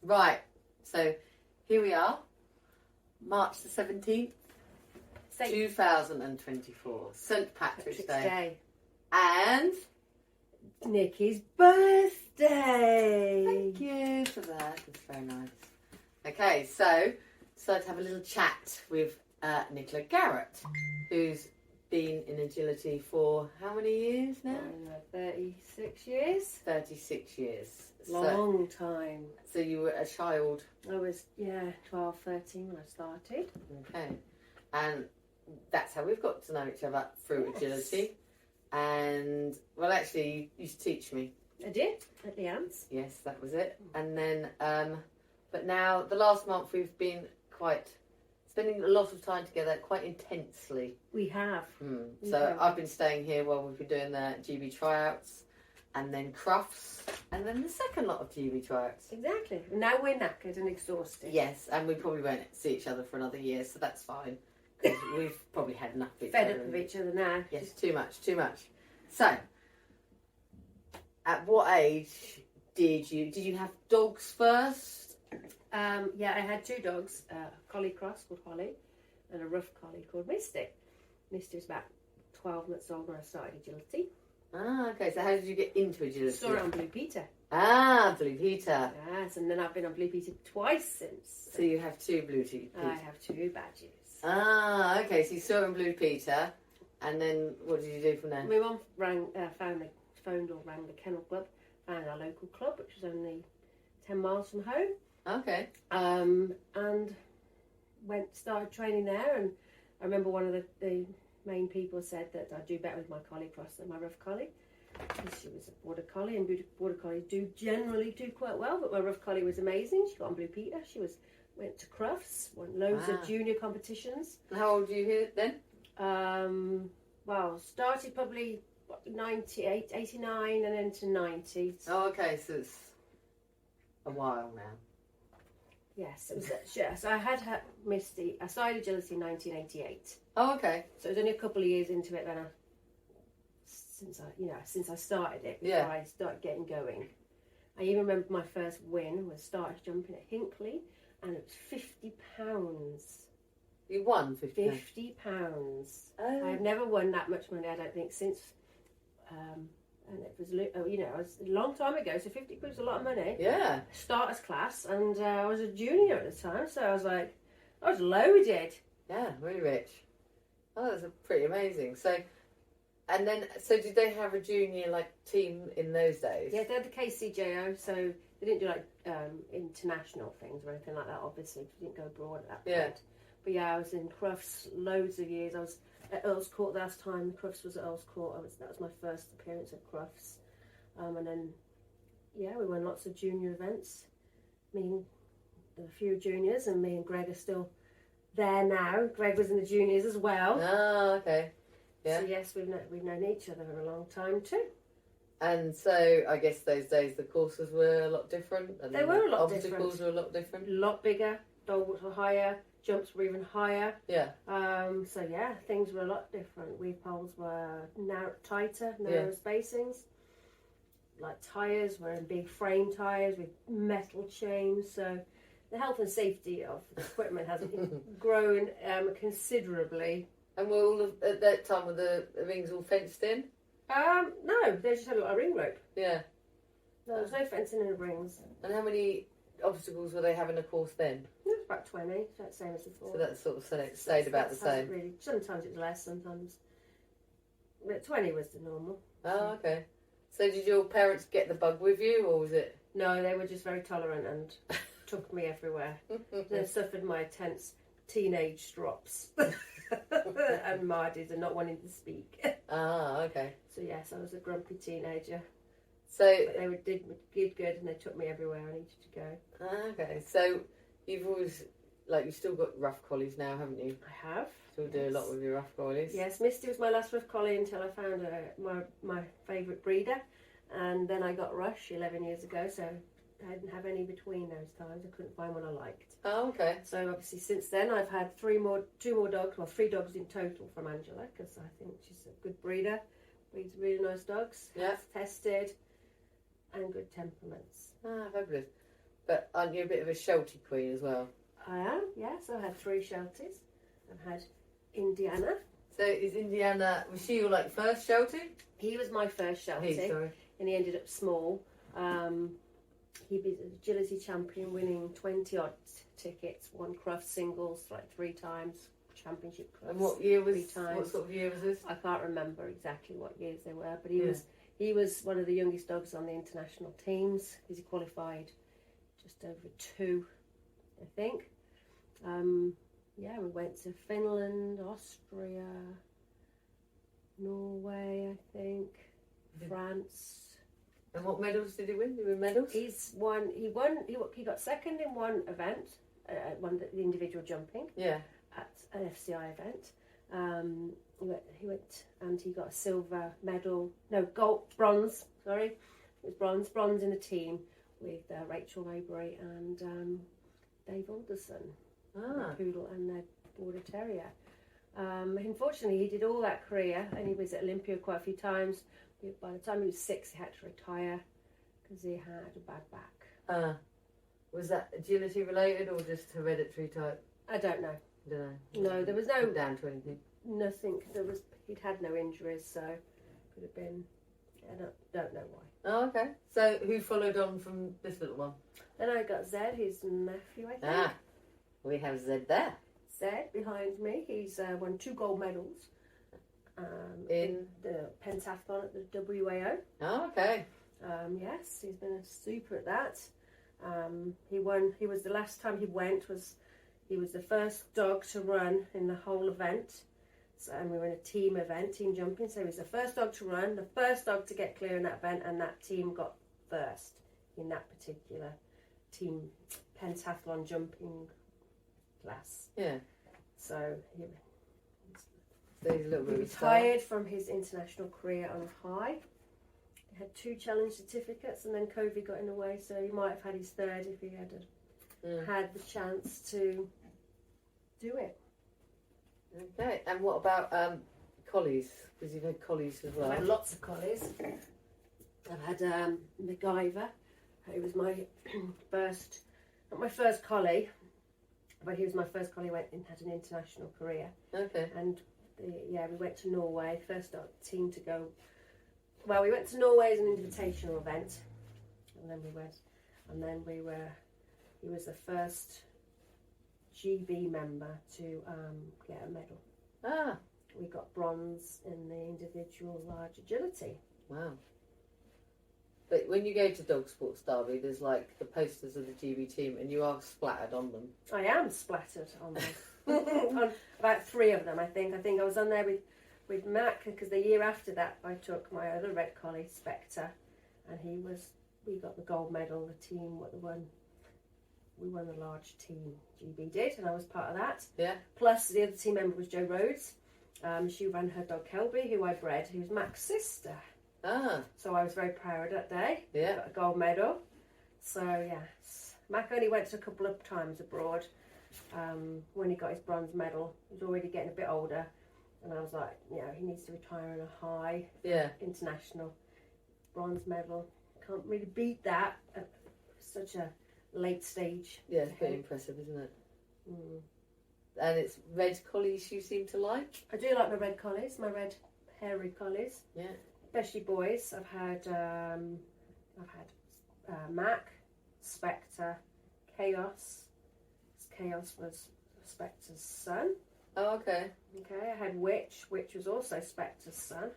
Right, so here we are, March the 17th, 2024, St. Patrick's Day. And Nikki's birthday. Thank you for that, it's very nice. Okay, so decided to have a little chat with Nicola Garrett, who's been in agility for how many years now? 36 years. 36 years. Long time. So you were a child? I was, 12, 13 when I started. Okay. And that's how we've got to know each other, through agility. And, well, actually, you used to teach me. I did, at the Ants. Yes, that was it. And then, but now, the last month we've been spending a lot of time together, quite intensely. We have. So I've been staying here while we've been doing the GB tryouts, and then CRUFTS, and then the second lot of GB tryouts. Exactly. Now we're knackered and exhausted. Yes, and we probably won't see each other for another year, so that's fine. Because we've probably had enough of each other. Fed up of each other now. Yes, too much. So, at what age did you have dogs first? I had two dogs, a collie cross called Holly and a rough collie called Misty. Misty was about 12 months old when I started agility. Ah, okay. So how did you get into agility? Saw it on Blue Peter. Ah, Blue Peter. Yes, and then I've been on Blue Peter twice since. So you have two Blue Peter. I have two badges. Ah, okay. So you saw it on Blue Peter, and then what did you do from there? My mum rang the kennel club, found our local club, which was only 10 miles from home. Okay. And started training there, and I remember one of the main people said that I'd do better with my collie cross than my rough collie, because she was a border collie, and border collies generally do quite well, but my rough collie was amazing. She got on Blue Peter. She went to CRUFTS, won loads of junior competitions. And how old were you here then? Started probably 98, 89, and then to 90. Oh, okay, so it's a while now. Yes, it was. Yes, I had Misty. I started agility in 1988. Oh, okay. So it was only a couple of years into it then. Since I started it, before I started getting going. I even remember my first win was started jumping at Hinckley, and it was £50. You won £50? £50. Oh. I've never won that much money, I don't think, since. And it was, it was a long time ago, so £50 was a lot of money. Yeah. Starters class, and I was a junior at the time, so I was loaded. Yeah, really rich. Oh, that's pretty amazing. So did they have a junior team in those days? Yeah, they had the KCJO, so they didn't do international things or anything like that. Obviously, we didn't go abroad at that point. But yeah, I was in CRUFTS loads of years. I was at Earl's Court last time. CRUFTS was at Earl's Court. That was my first appearance at CRUFTS. And then, we won lots of junior events. Me and a few juniors, and me and Greg are still there now. Greg was in the juniors as well. Oh, okay. Yeah. So yes, we've known each other for a long time too. And so I guess those days the courses were a lot different. And they were a lot different. Obstacles were a lot different. A lot bigger. Dogs were higher. Jumps were even higher. Yeah. Things were a lot different. Weave poles were tighter, narrow spacings. Like tyres were in big frame tyres with metal chains. So the health and safety of the equipment has grown considerably. And were all at that time were the rings all fenced in? No, they just had a lot of ring rope. Yeah. No, there was no fencing in the rings. And how many obstacles were they having a course then? It was about 20, so that's the same as before. So that sort of stayed about the same. Really, sometimes it was less, sometimes. But 20 was the normal. Oh, okay. So did your parents get the bug with you, or was it? No, they were just very tolerant and took me everywhere. They suffered my intense teenage drops and Mardies and not wanting to speak. Ah, okay. So yes, I was a grumpy teenager. So but they did good, and they took me everywhere I needed to go. Ah, okay. So you've always you've still got rough collies now, haven't you? I have. Still do a lot with your rough collies. Yes, Misty was my last rough collie until I found my favourite breeder, and then I got Rush 11 years ago. So I didn't have any between those times. I couldn't find one I liked. Oh, okay. So obviously since then I've had two more dogs, well 3 dogs in total from Angela, because I think she's a good breeder. Breeds really nice dogs. Yeah. Tested and good temperaments. Ah, fabulous. But aren't you a bit of a Sheltie queen as well? I am, yes. I've had 3 Shelties. I've had Indiana. So is Indiana, was she your like first Sheltie? He was my first Sheltie. Sorry. And he ended up small. He was an agility champion, winning 20 odd tickets, won CRUFTS singles like 3 times, championship CRUFTS. And what year was 3 times. What sort of year was this? I can't remember exactly what years they were, but he was one of the youngest dogs on the international teams because he qualified just over 2, I think. Yeah, we went to Finland, Austria, Norway, I think, France. And what medals did he win? Did he win medals? He got second in one event, the individual jumping. Yeah. At an FCI event. He went and he got a silver medal. No, bronze. Sorry, it was bronze in the team with Rachel Maybury and Dave Alderson, the poodle and their border terrier. Unfortunately, he did all that career and he was at Olympia quite a few times. By the time he was 6, he had to retire because he had a bad back. Was that agility related or just hereditary type? I don't know. No, there was no down to anything. Nothing. He'd had no injuries, so could have been. I don't know why. Oh, okay. So who followed on from this little one? Then I got Zed, his nephew, I think. We have Zed there. Zed behind me. He's won 2 gold medals. In the pentathlon at the WAO. Oh, okay. Yes, he's been a super at that. He was the last time he went he was the first dog to run in the whole event. So, and we were in a team event, team jumping. So he was the first dog to run, the first dog to get clear in that event, and that team got first in that particular team pentathlon jumping class. Yeah. So he's a little bit he retired from his international career on high. He had 2 challenge certificates, and then COVID got in the way, so he might have had his 3rd if he had had the chance to do it. Okay, and what about collies? Because you've had collies as well. I've had lots of collies. I've had MacGyver, who was my first, not my first collie, but he was my first collie who went and had an international career. Okay. And we went to Norway, first team to go. Well, we went to Norway as an invitational event, and then he was the first GB member to get a medal. We got bronze in the individual large agility. Wow. But when you go to Dog Sports Derby, there's like the posters of the GB team and you are splattered on them. I am splattered on them. On about 3 of them, I think. I think I was on there with Mac, because the year after that I took my other red collie, Spectre, and we got the gold medal, the team, we won the large team, GB did, and I was part of that. Yeah. Plus the other team member was Jo Rhodes. She ran her dog Kelby, who I bred, who's Mac's sister. So I was very proud that day. Yeah. Got a gold medal. So yes, Mac only went a couple of times abroad. When he got his bronze medal, he was already getting a bit older, and I was like, he needs to retire on a high. Yeah. International bronze medal. Can't really beat that at such a late stage. Yeah, it's pretty impressive, isn't it? And it's red collies you seem to like? I do like my red collies, my red hairy collies. Yeah. Especially boys. I've had Mac, Spectre, Chaos. Chaos was Spectre's son. Oh, okay. Okay, I had Witch. Witch was also Spectre's son.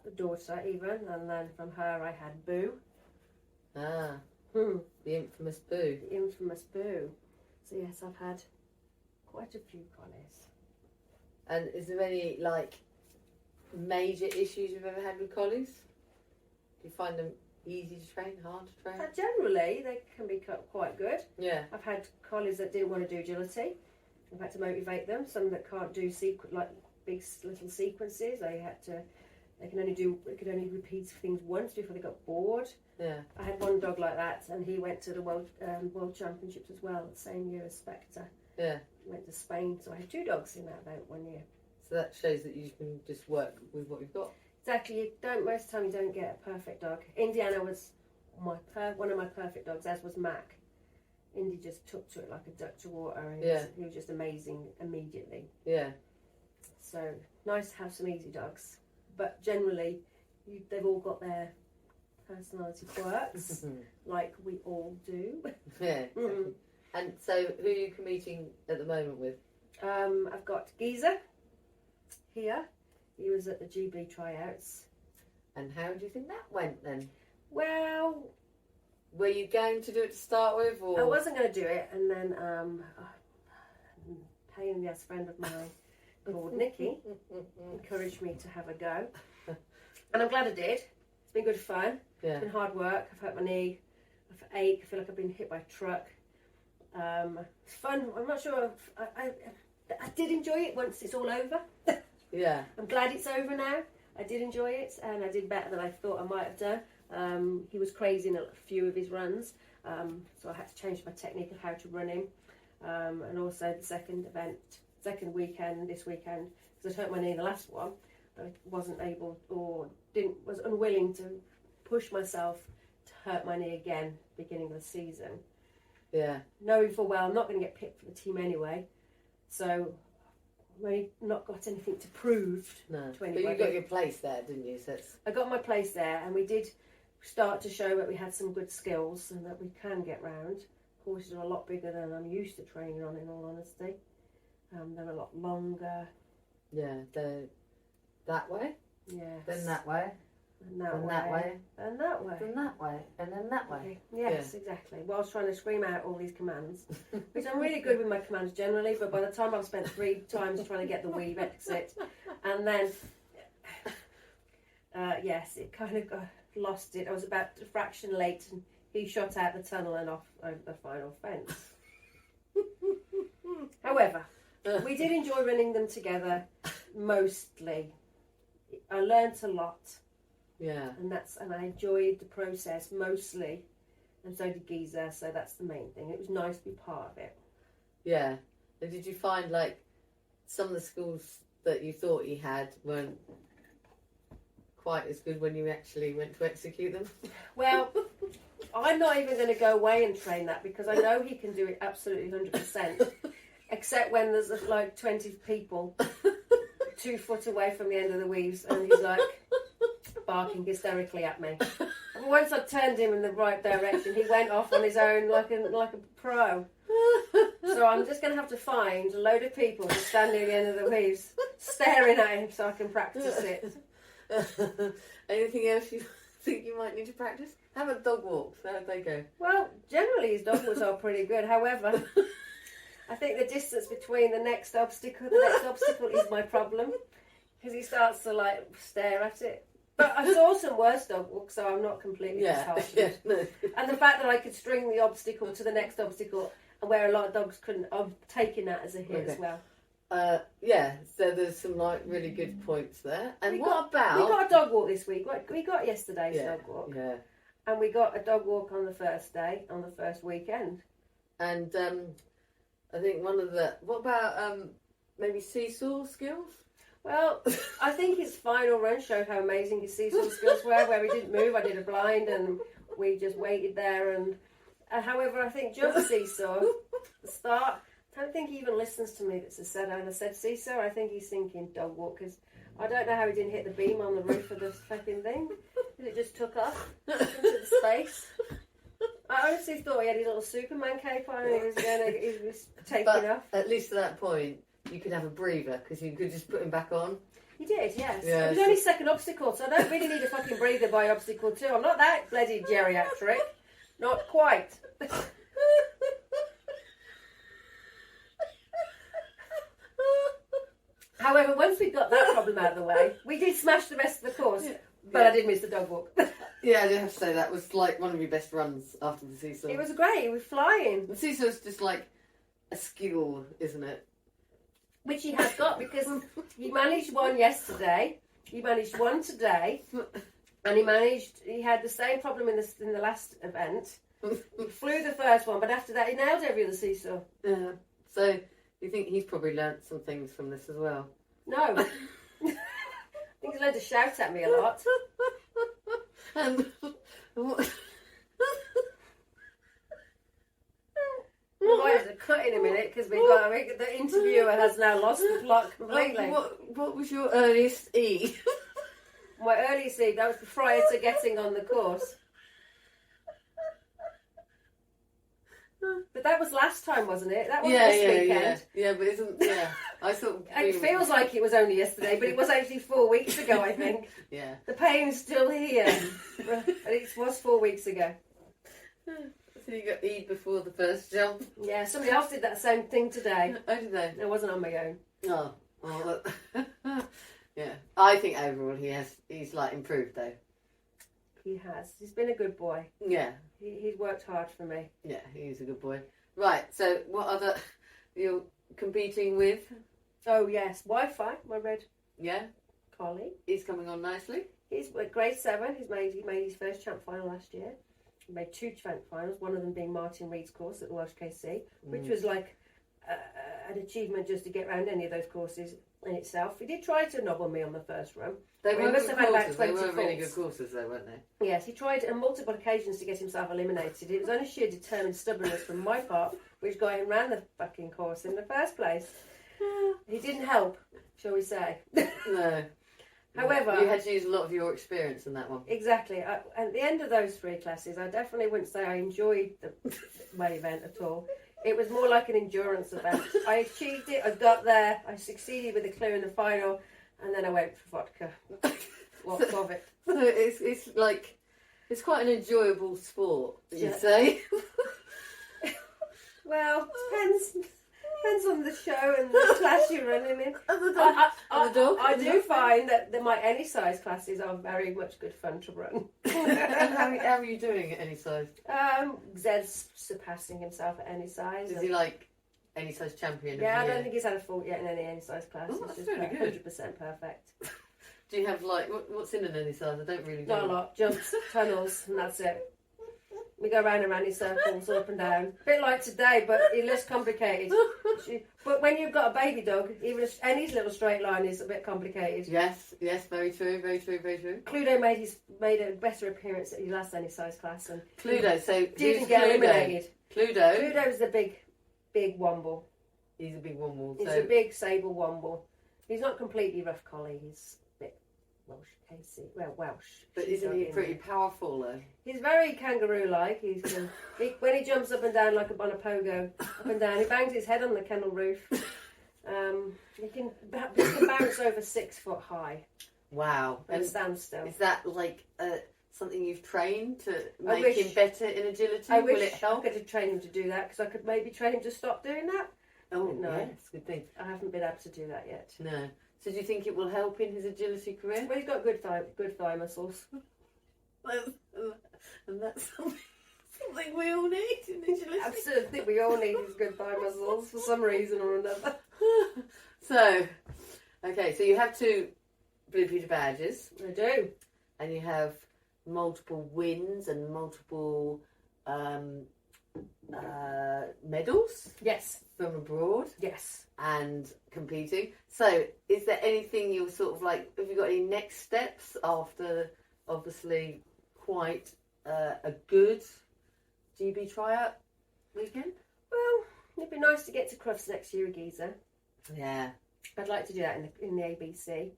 The daughter even. And then from her I had Boo. The infamous Boo. The infamous Boo. So yes, I've had quite a few collies. And is there any major issues you've ever had with collies? Do you find them easy to train, hard to train? Generally, they can be quite good. Yeah. I've had collies that didn't want to do agility. I've had to motivate them. Some that can't do big little sequences. They could only repeat things once before they got bored. Yeah. I had one dog like that, and he went to the World Championships as well, the same year as Spectre. Yeah. He went to Spain, so I had 2 dogs in that event one year. So that shows that you can just work with what you've got. Exactly. Most of the time you don't get a perfect dog. Indiana was one of my perfect dogs, as was Mac. Indy just took to it like a duck to water, and he was just amazing immediately. Yeah. So nice to have some easy dogs, but generally they've all got their personality quirks, like we all do. Yeah. Exactly. And so, who are you competing at the moment with? I've got Geezer here. He was at the GB tryouts. And how do you think that went then? Well, were you going to do it to start with, or I wasn't going to do it, and then a pain in the ass friend of mine called Nikki encouraged me to have a go, and I'm glad I did. It's been good fun. Yeah. It's been hard work. I've hurt my knee. I've ached. I feel like I've been hit by a truck. It's fun. I'm not sure. I did enjoy it once it's all over. Yeah. I'm glad it's over now. I did enjoy it, and I did better than I thought I might have done. He was crazy in a few of his runs, so I had to change my technique of how to run him. And also the second weekend, this weekend, because I hurt my knee in the last one, I wasn't able was unwilling to push myself to hurt my knee again beginning of the season. Yeah. Knowing full well I'm not going to get picked for the team anyway, so I've really not got anything to prove to anybody. But you got your place there, didn't you? So I got my place there, and we did start to show that we had some good skills and that we can get round. Horses are a lot bigger than I'm used to training on, in all honesty. They're a lot longer. Yeah, they're that way. Yes. Then that way. And that then way. that way. And that way. Then that way. And then that way. Yes, exactly. Whilst trying to scream out all these commands, which I'm really good with my commands generally, but by the time I've spent 3 times trying to get the weave exit, and then, yes, it kind of lost it. I was about a fraction late, and he shot out the tunnel and off over the final fence. However, we did enjoy running them together, mostly. I learnt a lot. Yeah. And I enjoyed the process mostly, and so did Geezer, so that's the main thing. It was nice to be part of it. Yeah. And did you find, like, some of the skills that you thought you had weren't quite as good when you actually went to execute them? Well, I'm not even going to go away and train that, because I know he can do it absolutely 100%, except when there's like 20 people 2 foot away from the end of the weaves, and he's like barking hysterically at me. And once I turned him in the right direction, he went off on his own like a pro. So I'm just going to have to find a load of people to stand near the end of the weaves, staring at him, so I can practice it. Anything else you think you might need to practice? How about dog walks? How would they go? Well, generally his dog walks are pretty good. However, I think the distance between the next obstacle is my problem, because he starts to like stare at it. But I saw some worse dog walks, so I'm not completely disheartened. Yeah, no. And the fact that I could string the obstacle to the next obstacle, and where a lot of dogs couldn't, I'm taking that as a hit as well. Yeah, so there's some like really good points there. And we got a dog walk this week. We got yesterday's dog walk. Yeah. And we got a dog walk on the first day, on the first weekend. And I think what about maybe seesaw skills? Well, I think his final run showed how amazing his seesaw skills were, where he didn't move. I did a blind and we just waited there. And however, I think jump seesaw, the start, I don't think he even listens to me. That's a said. And I said seesaw, I think he's thinking dog walk, because I don't know how he didn't hit the beam on the roof of the fucking thing. It just took off into the space. I honestly thought he had his little Superman cape on and he was taking off. At least at that point, you could have a breather, because you could just put him back on. He did, yes. Yeah, it was only second obstacle, so I don't really need a fucking breather by obstacle 2. I'm not that bloody geriatric. Not quite. However, once we got that problem out of the way, we did smash the rest of the course, but I did miss the dog walk. Yeah, I do have to say that was like one of your best runs after the seesaw. It was great. We were flying. The seesaw is just like a skill, isn't it? Which he has got, because he managed one yesterday, he managed one today, and he had the same problem in the last event. He flew the first one, but after that he nailed every other seesaw. Yeah. So you think he's probably learnt some things from this as well? No. I think he's learned to shout at me a lot. And cut in a minute because the interviewer has now lost the plot completely. What was your earliest E? My earliest E, that was prior to getting on the course. But that was last time, wasn't it? That wasn't this weekend. Yeah, but isn't I thought it feels like it was only yesterday, but it was actually 4 weeks ago, I think. Yeah. The pain's still here. But it was 4 weeks ago. So you got E before the first jump? Yeah, somebody else did that same thing today. Oh, did they? It wasn't on my own. Oh, well, yeah. I think overall he's like improved though. He has. He's been a good boy. Yeah. He's worked hard for me. Yeah, he's a good boy. Right, so what other you're competing with? Oh yes, Wi-Fi, my red collie. He's coming on nicely. He's at grade 7. He made his first champ final last year. He made 2 champ finals, one of them being Martin Reed's course at the Welsh KC, which was like an achievement just to get around any of those courses in itself. He did try to nobble me on the first run. They were must have had about 20 They were really faults. good courses though, weren't they? Yes, he tried on multiple occasions to get himself eliminated. It was only sheer determined stubbornness from my part which got him round the fucking course in the first place. He didn't help, shall we say. No. However, you had to use a lot of your experience in that one. Exactly. At the end of those 3 classes, I definitely wouldn't say I enjoyed my event at all. It was more like an endurance event. I achieved it, I got there, I succeeded with a clear in the final, and then I went for vodka. What's of it? So it's like, it's quite an enjoyable sport, you'd say. Well, depends on the show and the class you're running in. I do find that my any size classes are very much good fun to run. And how are you doing at any size? Zed's surpassing himself at any size. Is he like any size champion? Yeah, I don't think he's had a fault yet in any size class. Oh, He's that's just really good. 100% perfect. Do you have like what's in an any size? I don't really know. Not a lot. Jumps, tunnels, and that's it. We go round and round in circles, up and down. A bit like today, but it's less complicated. But when you've got a baby dog, even any little straight line is a bit complicated. Yes, very true. Cluedo made a better appearance at his last any size class, and Cluedo, so didn't get eliminated. Cluedo's the big womble. He's a big womble. He's a big sable womble. He's not completely rough collie. He's a bit Welsh, Casey. Well, Welsh. But isn't he pretty powerful though? He's very kangaroo-like. When he jumps up and down like on a pogo, up and down, he bangs his head on the kennel roof. He can bounce over 6 foot high. Wow. And stand still. Is that like something you've trained to make him better in agility? I Will wish it help? I could train him to do that, because I could maybe train him to stop doing that. Oh, no. Yes, good thing. I haven't been able to do that yet. No. So do you think it will help in his agility career? Well, he's got good thigh muscles. And that's something we all need in agility. Absolutely, I think we all need his good thigh muscles for some reason or another. So, okay, so you have 2 Blue Peter badges. I do. And you have multiple wins and multiple medals. Yes. From abroad. Yes. And competing. So, is there anything you're sort of like, have you got any next steps after obviously quite a good GB tryout weekend? Well, it'd be nice to get to CRUFTS next year, Giza. Yeah. I'd like to do that in the ABC.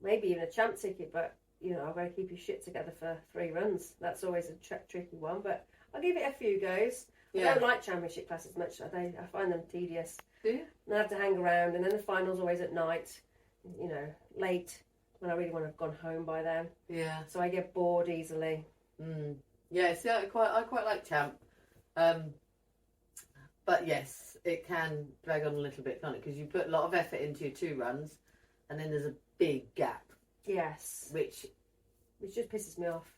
Maybe even a champ ticket, but you know, I've got to keep your shit together for 3 runs. That's always a tricky one, but I'll give it a few goes. Yeah. I don't like championship classes much. I find them tedious. Do you? And I have to hang around, and then the final's always at night, you know, late, when I really want to have gone home by then. Yeah. So I get bored easily. Yeah, see, I quite like champ. But yes, it can drag on a little bit, can't it? Because you put a lot of effort into your 2 runs, and then there's a big gap. Yes. Which just pisses me off.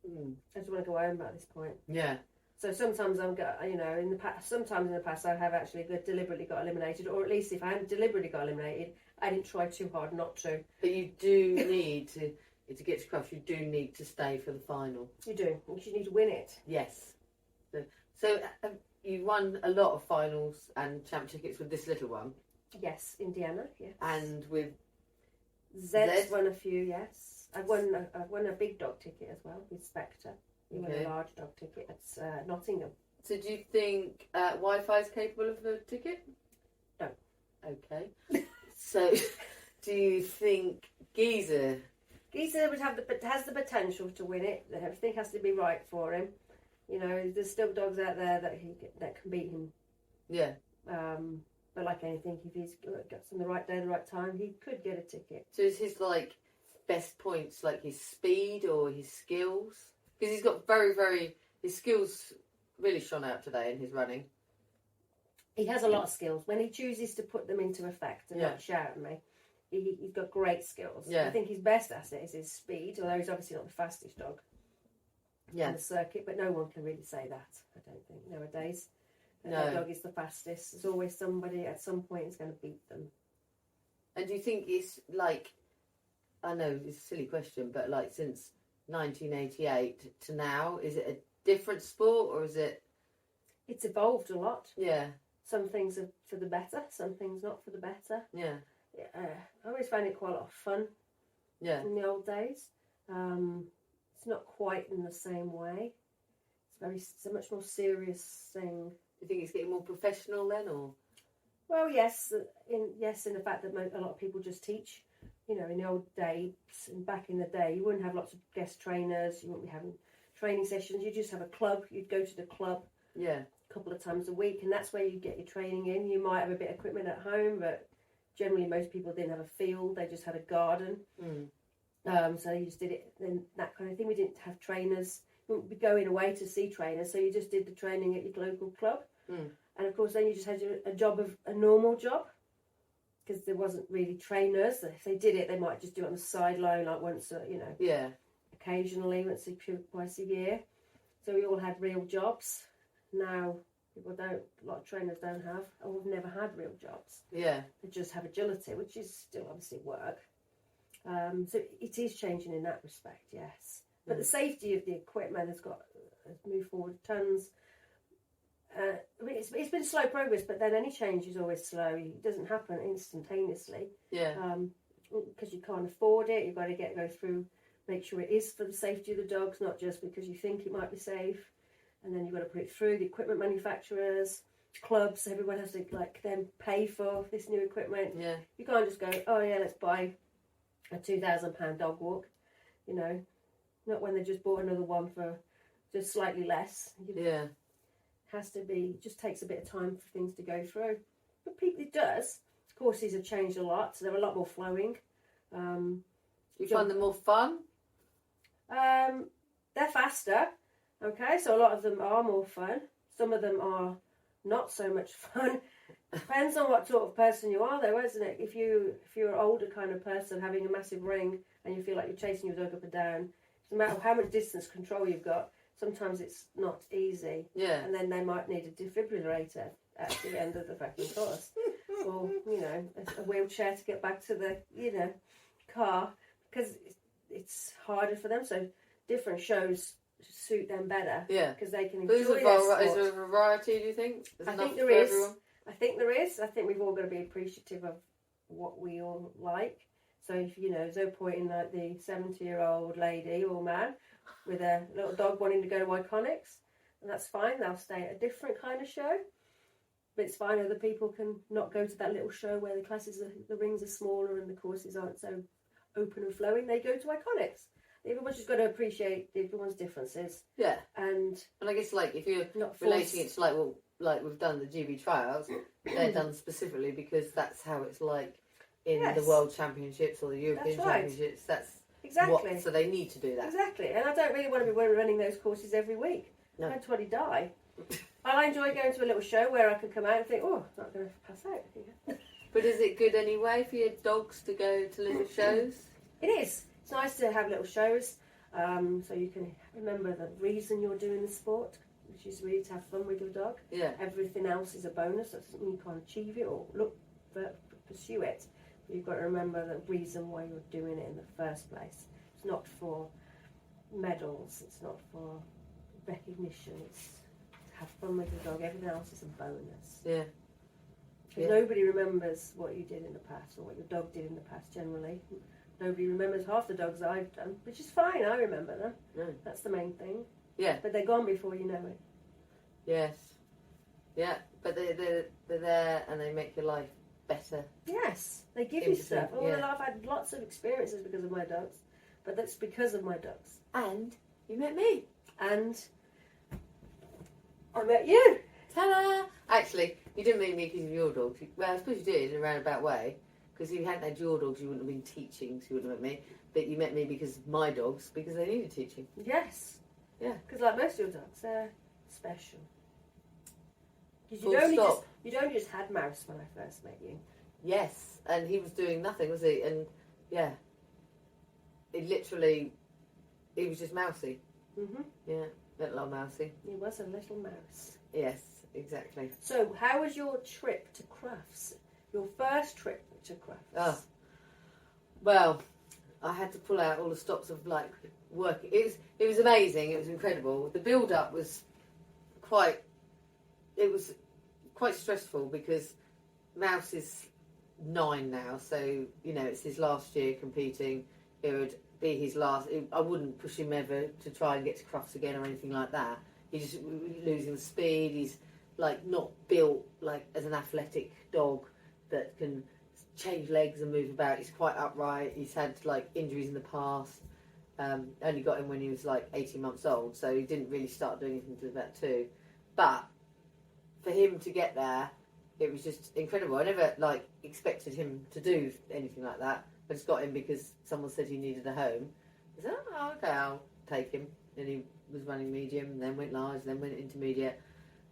I just want to go home at this point. Yeah. So sometimes sometimes in the past I have actually deliberately got eliminated, or at least if I hadn't deliberately got eliminated, I didn't try too hard not to. But you do need to get to CRUFTS, you do need to stay for the final. You do, because you need to win it. Yes. So you won a lot of finals and champ tickets with this little one. Yes, Indiana. Yes. And with Zed's won a few. Yes, I've won a big dog ticket as well with Spectre. He won a large dog ticket at Nottingham. So do you think Wi-Fi is capable of a ticket? No. Okay. So do you think Geezer would has the potential to win it. Everything has to be right for him. You know, there's still dogs out there that can beat him. Yeah. But like anything, if he's got on the right day, the right time, he could get a ticket. So is his like best points like his speed or his skills? Because he's got his skills really shone out today in his running. He has a lot of skills. When he chooses to put them into effect and not shout at me, he's got great skills. Yeah. I think his best asset is his speed, although he's obviously not the fastest dog on the circuit, but no one can really say that, I don't think, nowadays. Their dog is the fastest. There's always somebody at some point who's going to beat them. And do you think it's like, I know it's a silly question, but like since 1988 to now, is it a different sport or is it? It's evolved a lot. Yeah. Some things are for the better, some things not for the better. Yeah. I always found it quite a lot of fun. Yeah. In the old days. It's not quite in the same way. It's a much more serious thing. Do you think it's getting more professional then, or? Well, yes, in the fact that a lot of people just teach. You know, in the old days and back in the day, you wouldn't have lots of guest trainers. You wouldn't be having training sessions. You just have a club. You'd go to the club. Yeah. A couple of times a week, and that's where you get your training in. You might have a bit of equipment at home, but generally most people didn't have a field. They just had a garden. So you just did it, and that kind of thing. We didn't have trainers. We wouldn't be going away to see trainers, so you just did the training at your local club. And of course, then you just had a normal job, because there wasn't really trainers. If they did it, they might just do it on the sideline, like once, occasionally, twice a year. So we all had real jobs. Now people don't. A lot of trainers don't have, or have never had real jobs. Yeah. They just have agility, which is still obviously work. So it is changing in that respect, yes. But the safety of the equipment has moved forward tons. It's been slow progress, but then any change is always slow. It doesn't happen instantaneously. Yeah. Because you can't afford it. You've got to go through, make sure it is for the safety of the dogs, not just because you think it might be safe. And then you've got to put it through the equipment manufacturers, clubs. Everyone has to then pay for this new equipment. Yeah. You can't just go, oh yeah, let's buy a £2,000 dog walk. You know, not when they just bought another one for just slightly less. Yeah. Has to be, just takes a bit of time for things to go through. But it does. Courses have changed a lot, so they're a lot more flowing. You find them more fun? They're faster. Okay, so a lot of them are more fun. Some of them are not so much fun. Depends on what sort of person you are, though, isn't it? If you're an older kind of person having a massive ring and you feel like you're chasing your dog up and down, no matter how much distance control you've got, sometimes it's not easy. Yeah. And then they might need a defibrillator at the end of the fucking course. Or, a wheelchair to get back to the, car. Because it's harder for them. So different shows suit them better. Yeah. Because they can enjoy their sport. Is there a variety, do you think? I think there is. I think there is. I think we've all got to be appreciative of what we all like. So if, there's no point in like the 70-year-old lady or man with a little dog wanting to go to Iconics, and that's fine. They'll stay at a different kind of show. But it's fine. Other people can not go to that little show where the rings are smaller and the courses aren't so open and flowing. They go to Iconics. Everyone's just got to appreciate everyone's differences. Yeah. And I guess like if you're not relating it to like we've done the GB trials, they're done specifically because that's how it's like in the World Championships or the European Championships. That's exactly. So they need to do that. Exactly. And I don't really want to be running those courses every week. No. I'd totally die. I enjoy going to a little show where I can come out and think, oh, I'm not going to pass out. But is it good anyway for your dogs to go to little shows? It is. It's nice to have little shows, so you can remember the reason you're doing the sport, which is really to have fun with your dog. Yeah. Everything else is a bonus. That doesn't mean you can't achieve it or pursue it. But you've got to remember the reason why you're doing it in the first place. It's not for medals. It's not for recognition. It's to have fun with your dog. Everything else is a bonus. Yeah. Nobody remembers what you did in the past or what your dog did in the past generally. Nobody remembers half the dogs that I've done, which is fine. I remember them. Mm. That's the main thing. Yeah. But they're gone before you know it. Yes. Yeah, but they're there and they make your life better. Yes, they give you Interesting, stuff. All yeah. my life, I've had lots of experiences because of my dogs, but that's because of my dogs. And you met me. And I met you. Ta-da! Actually, you didn't meet me because of your dogs. Well, I suppose you did in a roundabout way. Because if you hadn't had your dogs, you wouldn't have been teaching, so you wouldn't have met me. But you met me because of my dogs, because they needed teaching. Yes. Yeah. Because like most of your dogs, they're special. Because you'd only just had Mouse when I first met you. Yes, and he was doing nothing, was he? And yeah, he was just mousy. Mhm. Yeah, little old mousy. He was a little mouse. Yes, exactly. So, how was your trip to CRUFTS? Your first trip to CRUFTS? Oh, well, I had to pull out all the stops of like work. It was amazing. It was incredible. The build up was quite stressful because Mouse is 9 now, so you know it's his last year competing. It would be his last. I wouldn't push him ever to try and get to CRUFTS again or anything like that. He's just losing speed. He's like not built like as an athletic dog that can change legs and move about. He's quite upright. He's had like injuries in the past. Only got him when he was like 18 months old, so he didn't really start doing anything until about 2. But for him to get there, it was just incredible. I never like expected him to do anything like that. I just got him because someone said he needed a home. I said, oh, okay, I'll take him. And he was running medium, and then went large, then went intermediate,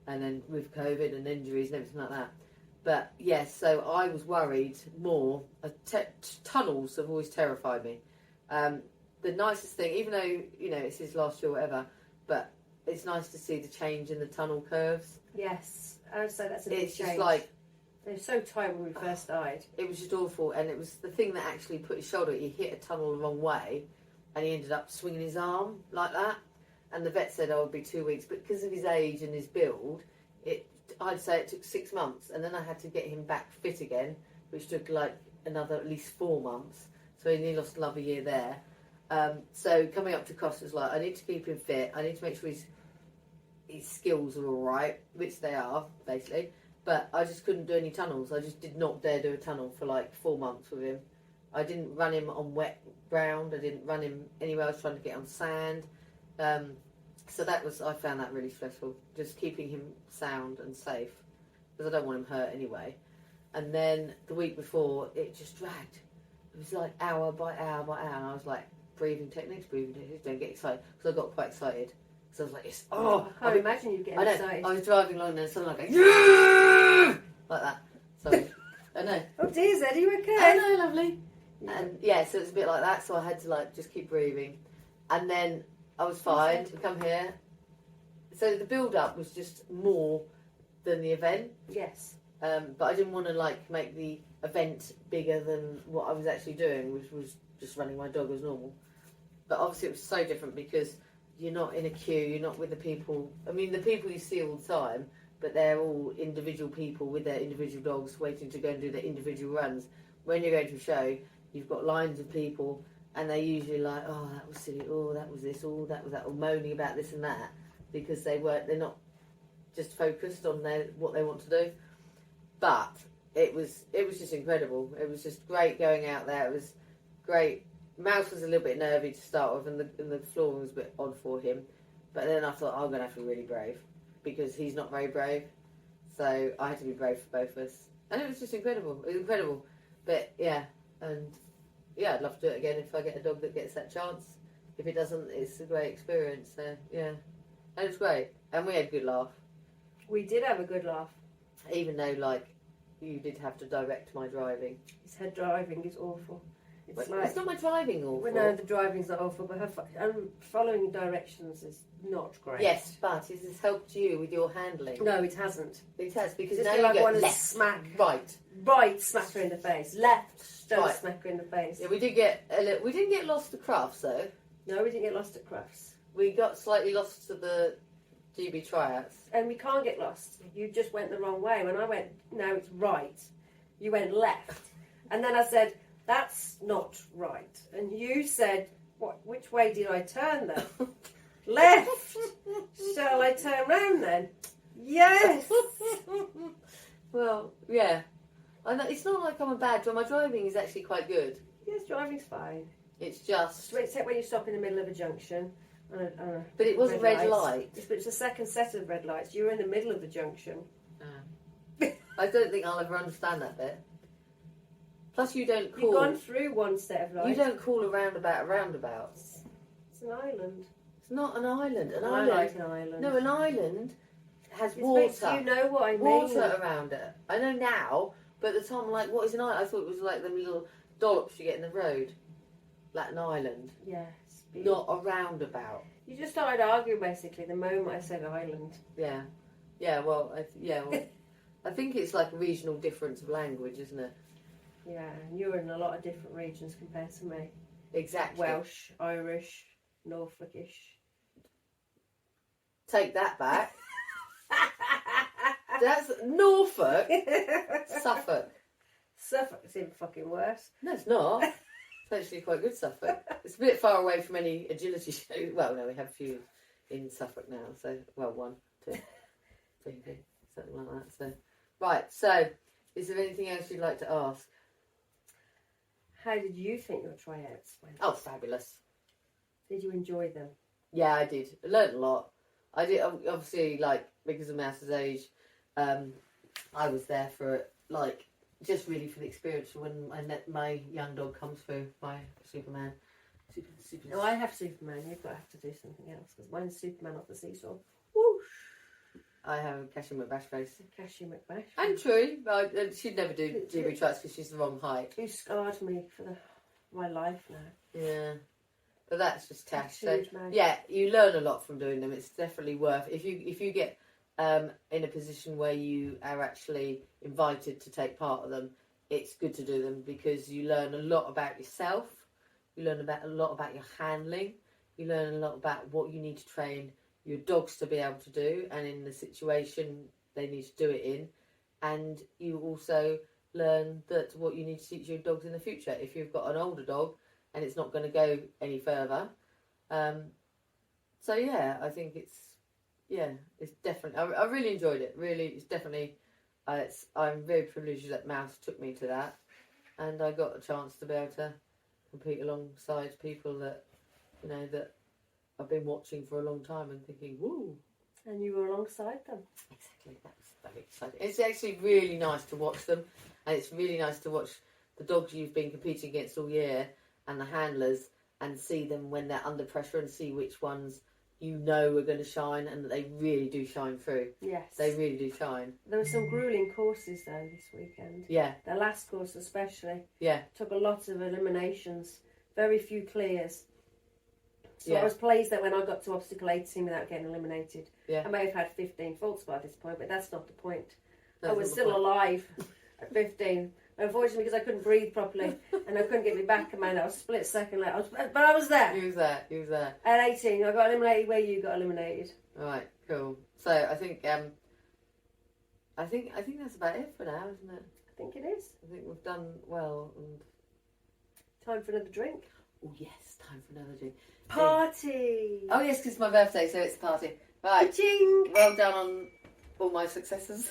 and then with COVID and injuries and everything like that. But yes, so I was worried more. Tunnels have always terrified me. The nicest thing, even though you know it's his last year or whatever, but it's nice to see the change in the tunnel curves. Yes, I would say that's a big It's change. just like they were so tight when we first started. it was just awful, and it was the thing that actually put his shoulder. He hit a tunnel the wrong way, and he ended up swinging his arm like that. And the vet said, "Oh, it'd be 2 weeks," but because of his age and his build, I'd say it took 6 months, and then I had to get him back fit again, which took like another at least 4 months. So he nearly lost another year there. So coming up to CRUFTS was like, I need to keep him fit. I need to make sure his skills are all right, which they are basically. But I just couldn't do any tunnels. I just did not dare do a tunnel for like 4 months with him. I didn't run him on wet ground. I didn't run him anywhere. I was trying to get on sand. So I found that really stressful, just keeping him sound and safe, because I don't want him hurt anyway. And then the week before, it just dragged. It was like hour by hour by hour, and I was like, breathing techniques, don't get excited, because I got quite excited. So I was like, yes, I can't imagine you getting excited. I was driving along and then suddenly I go, yeah! Like that. Sorry. I know. Oh dear, Zed, are you okay? I know, lovely. And yeah, so it's a bit like that, so I had to like just keep breathing. And then I was fine to come here. So the build-up was just more than the event. Yes. But I didn't want to like make the event bigger than what I was actually doing, which was just running my dog as normal. But obviously it was so different because you're not in a queue, you're not with the people. I mean, the people you see all the time, but they're all individual people with their individual dogs waiting to go and do their individual runs. When you're going to a show, you've got lines of people, and they're usually like, oh, that was silly, oh, that was this, oh, that was that, or moaning about this and that, because they're not just focused on what they want to do. But it was just incredible. It was just great going out there. It was great. Mouse was a little bit nervy to start with, and the floor was a bit odd for him. But then I thought, I'm going to have to be really brave, because he's not very brave. So I had to be brave for both of us. And it was just incredible. It was incredible. But yeah, and yeah, I'd love to do it again if I get a dog that gets that chance. If it doesn't, it's a great experience. So yeah, and it was great. And we had a good laugh. We did have a good laugh. Even though, like, you did have to direct my driving. His head driving is awful. It's not my driving awful. Well, no, the driving's not awful, but her following directions is not great. Yes, but has this helped you with your handling? No, it hasn't. It has, because It's now like you one go of left, smack. right. Smack her in the face. Left, don't Right. smack her in the face. Yeah, we did get we didn't get lost to CRUFTS though. No, we didn't get lost at CRUFTS. We got slightly lost to the GB tryouts. And we can't get lost. You just went the wrong way. When I went, no, it's right. You went left. And then I said, that's not right. And you said, which way did I turn then? Left. Shall I turn round then? Yes! Well, yeah. I know, it's not like I'm a bad driver. My driving is actually quite good. Yes, driving's fine. It's just... Except when you stop in the middle of a junction. But it was a red light. It's a second set of red lights. You were in the middle of the junction. I don't think I'll ever understand that bit. Plus, you don't call... You've gone through one set of lights. You don't call a roundabout a roundabout. It's an island. It's not an island. I like an island. No, an island has water. You know what I mean. Water around it. I know now, but at the time, I'm like, what is an island? I thought it was like the little dollops you get in the road. Like an island. Yes. Not a roundabout. You just started arguing basically the moment I said island. Yeah. Yeah, well, I think it's like a regional difference of language, isn't it? Yeah, and you're in a lot of different regions compared to me. Exactly. Welsh, Irish, Norfolkish. Take that back. That's Norfolk. Suffolk. Suffolk's even fucking worse. No, it's not. It's actually quite good, Suffolk. It's a bit far away from any agility shows. Well, no, we have a few in Suffolk now. So, well, 1, 2, 3, something like that. So, right. So, is there anything else you'd like to ask? How did you think your tryouts went? Oh, fabulous. Did you enjoy them? Yeah, I did. I learned a lot. I did, obviously, like, because of Mouse's age, I was there for, like, just really for the experience when my young dog comes through, my Superman. No, I have Superman. You've got to have to do something else because mine's Superman off the seesaw. Whoosh! I have a Cashew McBash face. Cashew McBash. And True. She'd never do GB tracks because she's the wrong height. You scarred me for my life now. Yeah. But that's just Tash. So, Huge, man. yeah, you learn a lot from doing them. It's definitely worth... If you get in a position where you are actually invited to take part of them, it's good to do them because you learn a lot about yourself. You learn a lot about your handling. You learn a lot about what you need to train your dogs to be able to do and in the situation they need to do it in. And you also learn that what you need to teach your dogs in the future. If you've got an older dog and it's not going to go any further. So yeah, I think it's definitely, I really enjoyed it. Really, it's definitely, I'm very privileged that Mouse took me to that. And I got a chance to be able to compete alongside people that, that I've been watching for a long time and thinking, woo. And you were alongside them. Exactly, that was very exciting. It's actually really nice to watch them. And it's really nice to watch the dogs you've been competing against all year and the handlers and see them when they're under pressure and see which ones are going to shine and that they really do shine through. Yes. They really do shine. There were some gruelling courses though this weekend. Yeah. The last course especially. Yeah. Took a lot of eliminations. Very few clears. So I was pleased that when I got to obstacle 18 without getting eliminated. Yeah. I may have had 15 faults by this point, but that's not the point. That's I was still alive at 15. Unfortunately, because I couldn't breathe properly and I couldn't get me back, man, I was split second late. But I was there. You was there. At 18, I got eliminated where you got eliminated. Right, cool. So I think that's about it for now, isn't it? I think it is. I think we've done well. And time for another drink. Oh yes, time for another drink. Party. Oh yes, because it's my birthday, so it's a party. Right. Ching. Well done on all my successes.